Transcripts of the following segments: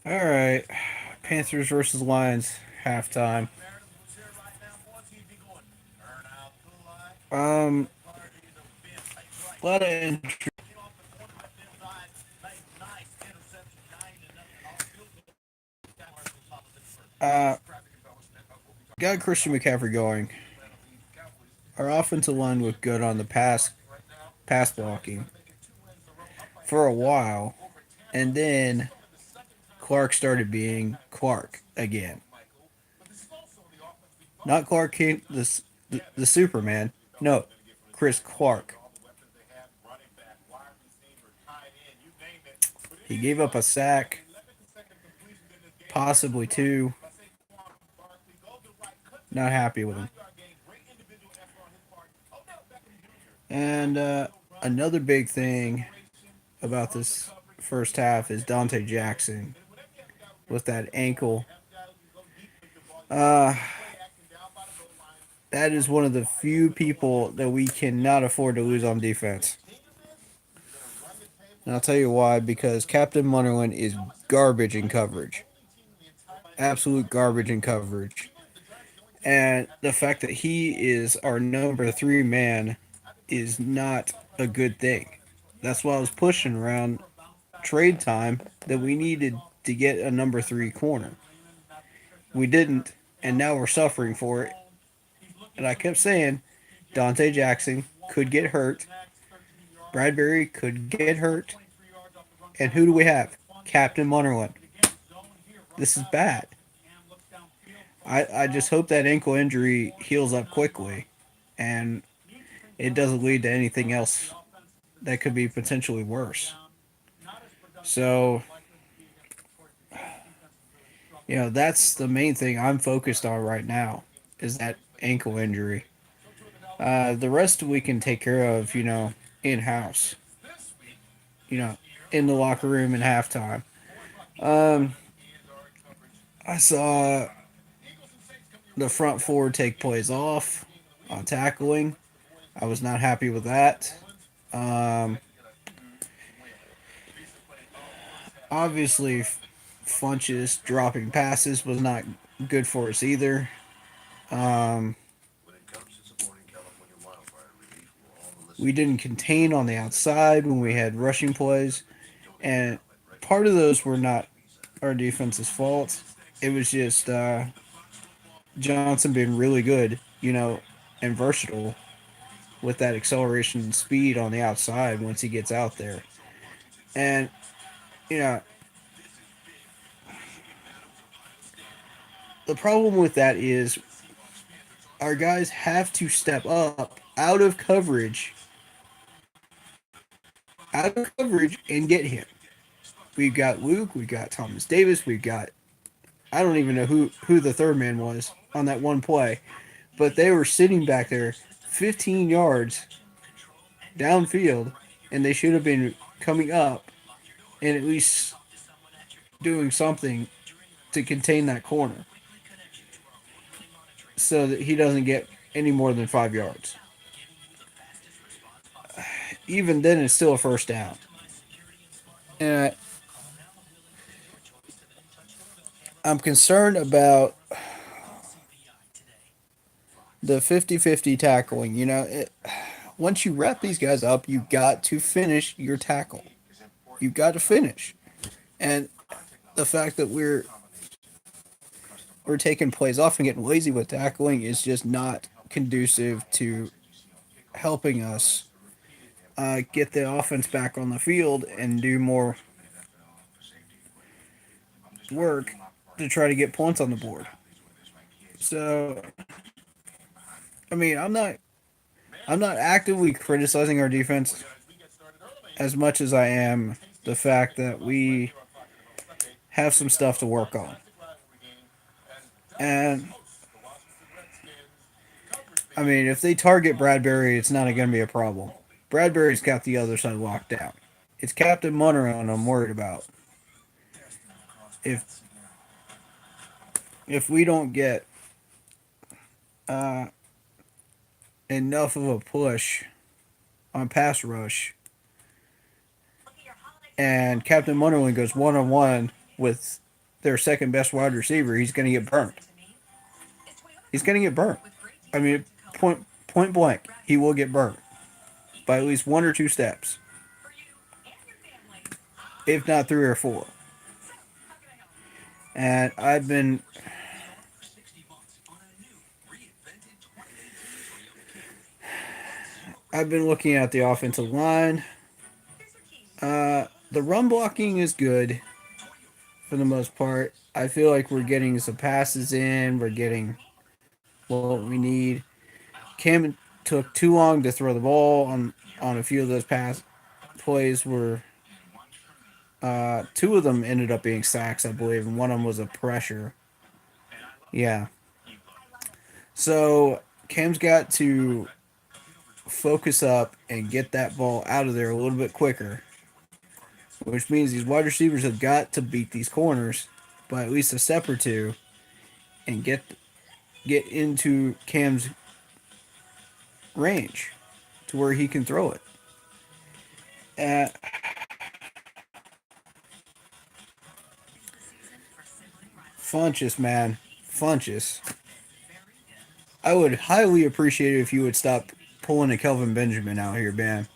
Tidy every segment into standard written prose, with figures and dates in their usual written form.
All right, Panthers versus Lions halftime. Um, a lot of uh, got Christian McCaffrey going. Our offensive line looked good on the pass blocking for a while, and then Clark started being Clark again. Not Clark Kent, the Superman. No, Chris Clark. He gave up a sack, possibly two. Not happy with him. And another big thing about this first half is Dante Jackson with that ankle. Uh, that is one of the few people that we cannot afford to lose on defense. And I'll tell you why, because Captain Munnerlin is garbage in coverage. Absolute garbage in coverage. And the fact that he is our number three man is not a good thing. That's why I was pushing around trade time that we needed to get a number three corner. We didn't, and now we're suffering for it. And I kept saying Dante Jackson could get hurt, Bradbury could get hurt, and who do we have? Captain Munnerlin. This is bad. I just hope that ankle injury heals up quickly and it doesn't lead to anything else that could be potentially worse. So, that's the main thing I'm focused on right now is that ankle injury. The rest we can take care of, in house, you know, in the locker room in halftime. Um, I saw the front four take plays off on tackling. I was not happy with that. Um, obviously, Funches dropping passes was not good for us either. Um, we didn't contain on the outside when we had rushing plays, and part of those were not our defense's fault. It was just Johnson being really good, and versatile with that acceleration and speed on the outside once he gets out there. And, you know, the problem with that is our guys have to step up out of coverage and get him. We've got Luke, we've got Thomas Davis, we've got I don't even know who the third man was on that one play, but they were sitting back there 15 yards downfield, and they should have been coming up and at least doing something to contain that corner so that he doesn't get any more than 5 yards. Even then, it's still a first down. And I'm concerned about the 50-50 tackling. Once you wrap these guys up, you got to finish your tackle. You got to finish. And the fact that we're taking plays off and getting lazy with tackling is just not conducive to helping us get the offense back on the field and do more work to try to get points on the board. So, I mean, I'm not actively criticizing our defense as much as I am the fact that we have some stuff to work on. And I mean, if they target Bradbury, it's not going to be a problem. Bradbury's got the other side locked down. It's Captain Monroe I'm worried about. If if we don't get uh, enough of a push on pass rush, and Captain Munnerlin goes one on one with their second best wide receiver, he's going to get burnt. He's going to get burnt. I mean, point blank, he will get burnt by at least one or two steps, if not three or four. And I've been looking at the offensive line. The run blocking is good for the most part. I feel like we're getting some passes in. We're getting what we need. Cam took too long to throw the ball on a few of those pass plays. Were two of them ended up being sacks, I believe, and one of them was a pressure. Yeah. So Cam's got to focus up and get that ball out of there a little bit quicker, which means these wide receivers have got to beat these corners by at least a step or two and get into Cam's range to where he can throw it. Uh, Funches, man. Funches. I would highly appreciate it if you would stop pulling a Kelvin Benjamin out here, man.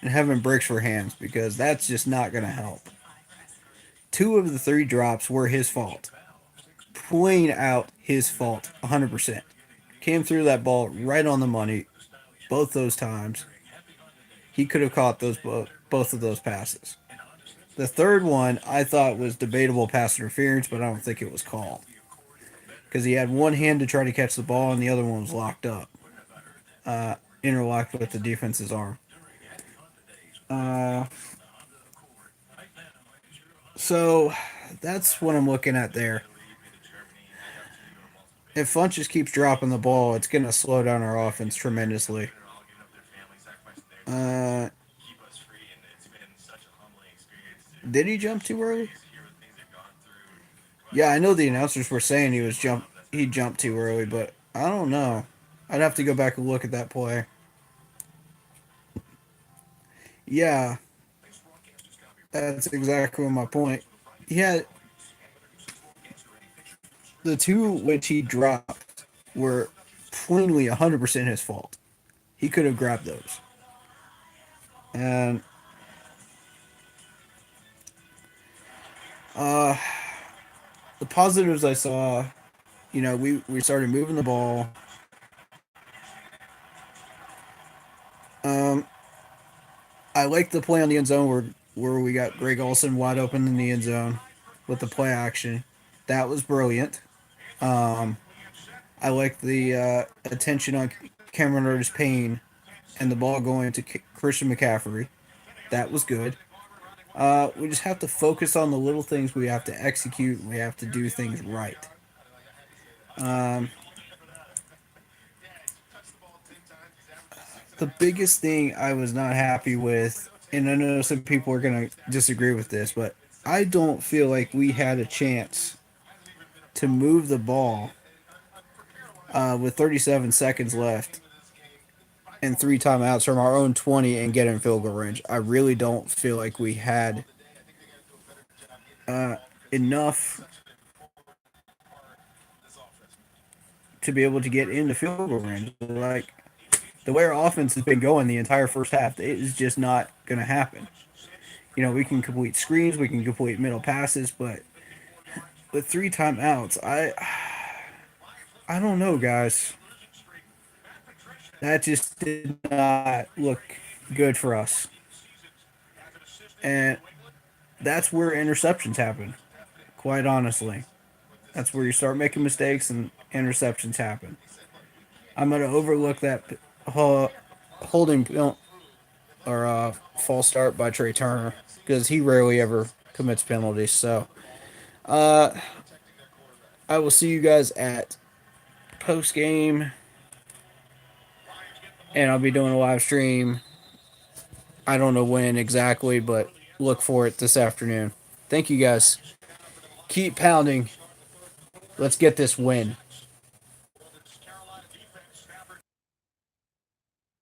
And having breaks for hands because that's just not going to help. Two of the three drops were his fault. Plain out his fault, 100%. Came through that ball right on the money both those times. He could have caught both of those passes. The third one I thought was debatable pass interference, but I don't think it was called because he had one hand to try to catch the ball and the other one was locked up, interlocked with the defense's arm. Uh, so that's what I'm looking at there. If Funch just keeps dropping the ball, it's going to slow down our offense tremendously. Uh, did he jump too early? Yeah, I know the announcers were saying he jumped too early, but I don't know. I'd have to go back and look at that play. Yeah, that's exactly my point. Yeah, the two which he dropped were plainly 100% his fault. He could have grabbed those. And uh, the positives I saw, we started moving the ball. Um, I like the play on the end zone where we got Greg Olson wide open in the end zone with the play action. That was brilliant. Um, I like the attention on Cameron Curtis Payne and the ball going to Christian McCaffrey. That was good. We just have to focus on the little things. We have to execute. We have to do things right. Um, the biggest thing I was not happy with, and I know some people are going to disagree with this, but I don't feel like we had a chance to move the ball with 37 seconds left and three timeouts from our own 20 and get in field goal range. I really don't feel like we had uh, enough to be able to get into field goal range. Like the way our offense has been going the entire first half, it is just not going to happen. We can complete screens, we can complete middle passes, but with three timeouts, I don't know, guys. That just did not look good for us. And that's where interceptions happen, quite honestly. That's where you start making mistakes and interceptions happen. I'm going to overlook that holding or false start by Trey Turner because he rarely ever commits penalties. So I will see you guys at post game, and I'll be doing a live stream. I don't know when exactly, but look for it this afternoon. Thank you guys. Keep pounding. Let's get this win.